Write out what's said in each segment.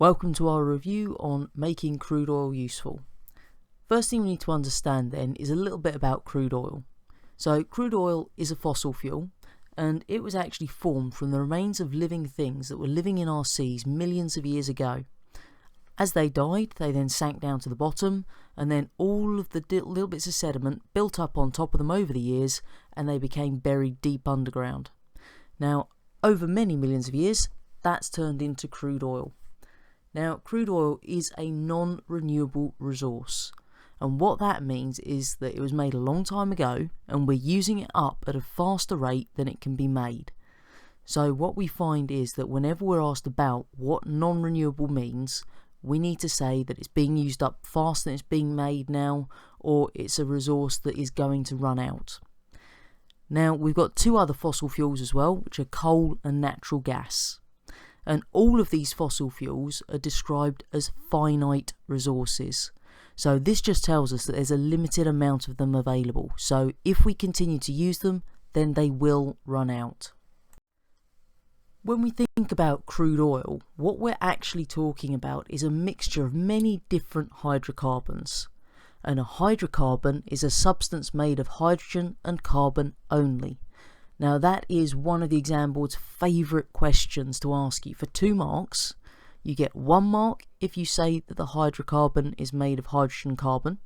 Welcome to our review on making crude oil useful. First thing we need to understand then is a little bit about crude oil. So crude oil is a fossil fuel, and it was actually formed from the remains of living things that were living in our seas millions of years ago. As they died, they then sank down to the bottom, and then all of the little bits of sediment built up on top of them over the years, and they became buried deep underground. Now, over many millions of years, that's turned into crude oil. Now, crude oil is a non-renewable resource, and what that means is that it was made a long time ago, and we're using it up at a faster rate than it can be made. So what we find is that whenever we're asked about what non-renewable means, we need to say that it's being used up faster than it's being made now, or it's a resource that is going to run out. Now, we've got two other fossil fuels as well, which are coal and natural gas. And all of these fossil fuels are described as finite resources. So this just tells us that there's a limited amount of them available. So if we continue to use them, then they will run out. When we think about crude oil, what we're actually talking about is a mixture of many different hydrocarbons. And a hydrocarbon is a substance made of hydrogen and carbon only. Now that is one of the exam board's favourite questions to ask you. For 2 marks, you get 1 mark if you say that the hydrocarbon is made of hydrogen and carbon,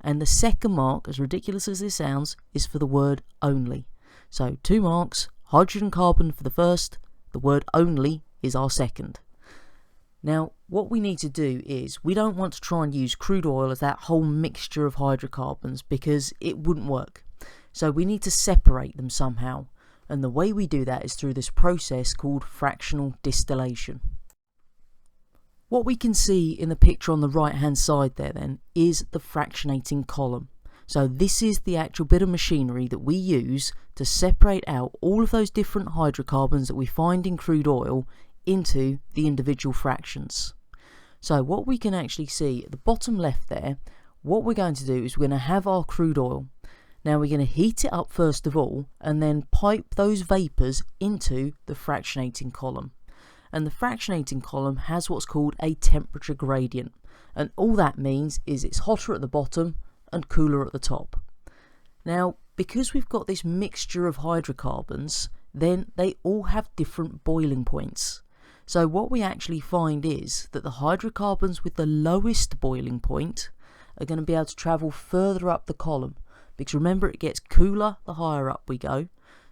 and the second mark, as ridiculous as this sounds, is for the word only. So 2 marks, hydrogen and carbon for the first, the word only is our second. Now what we need to do is, we don't want to try and use crude oil as that whole mixture of hydrocarbons because it wouldn't work. So we need to separate them somehow. And the way we do that is through this process called fractional distillation. What we can see in the picture on the right hand side there then is the fractionating column. So this is the actual bit of machinery that we use to separate out all of those different hydrocarbons that we find in crude oil into the individual fractions. So what we can actually see at the bottom left there, what we're going to do is we're going to have our crude oil. Now we're going to heat it up first of all, and then pipe those vapours into the fractionating column. And the fractionating column has what's called a temperature gradient, and all that means is it's hotter at the bottom and cooler at the top. Now because we've got this mixture of hydrocarbons, then they all have different boiling points. So what we actually find is that the hydrocarbons with the lowest boiling point are going to be able to travel further up the column. Because remember, it gets cooler the higher up we go,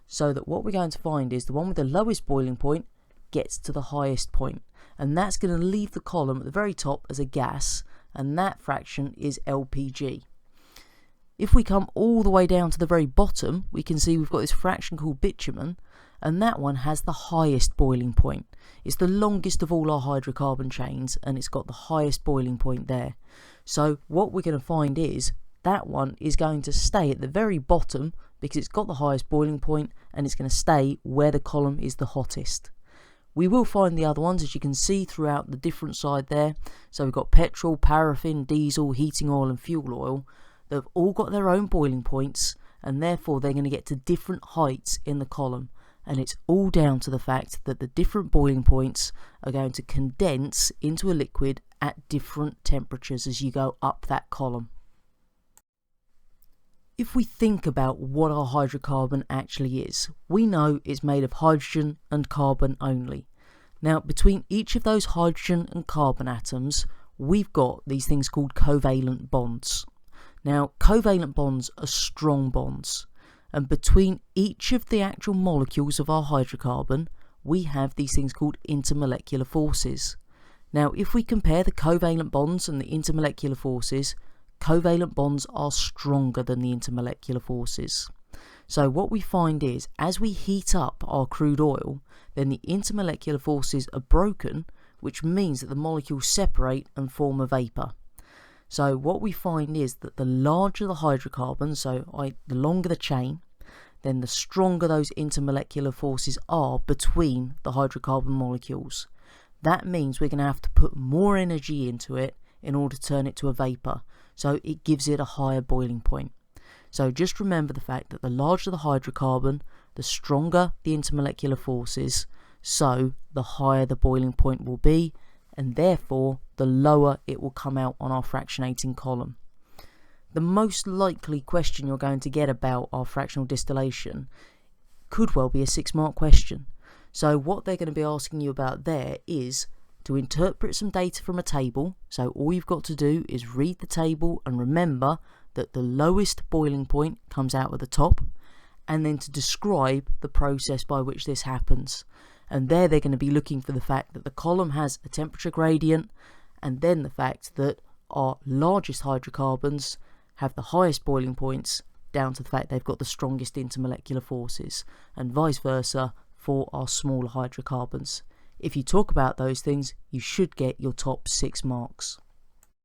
so that what we're going to find is the one with the lowest boiling point gets to the highest point, and that's going to leave the column at the very top as a gas, and that fraction is LPG. If we come all the way down to the very bottom, we can see we've got this fraction called bitumen, and that one has the highest boiling point. It's the longest of all our hydrocarbon chains, and it's got the highest boiling point there. So what we're going to find is that one is going to stay at the very bottom because it's got the highest boiling point, and it's going to stay where the column is the hottest. We will find the other ones, as you can see throughout the different side there. So we've got petrol, paraffin, diesel, heating oil and fuel oil. They've all got their own boiling points, and therefore they're going to get to different heights in the column. And it's all down to the fact that the different boiling points are going to condense into a liquid at different temperatures as you go up that column. If we think about what our hydrocarbon actually is, we know it's made of hydrogen and carbon only. Now between each of those hydrogen and carbon atoms, we've got these things called covalent bonds. Now covalent bonds are strong bonds, and between each of the actual molecules of our hydrocarbon, we have these things called intermolecular forces. Now if we compare the covalent bonds and the intermolecular forces, covalent bonds are stronger than the intermolecular forces. So what we find is, as we heat up our crude oil, then the intermolecular forces are broken, which means that the molecules separate and form a vapour. So what we find is that the larger the hydrocarbon, so the longer the chain, then the stronger those intermolecular forces are between the hydrocarbon molecules. That means we're going to have to put more energy into it in order to turn it to a vapour. So it gives it a higher boiling point. So just remember the fact that the larger the hydrocarbon, the stronger the intermolecular forces, so the higher the boiling point will be, and therefore the lower it will come out on our fractionating column. The most likely question you're going to get about our fractional distillation could well be a 6-mark question. So what they're going to be asking you about there is to interpret some data from a table. So all you've got to do is read the table and remember that the lowest boiling point comes out at the top, and then to describe the process by which this happens. And there they're going to be looking for the fact that the column has a temperature gradient, and then the fact that our largest hydrocarbons have the highest boiling points, down to the fact they've got the strongest intermolecular forces, and vice versa for our smaller hydrocarbons. If you talk about those things, you should get your top 6 marks.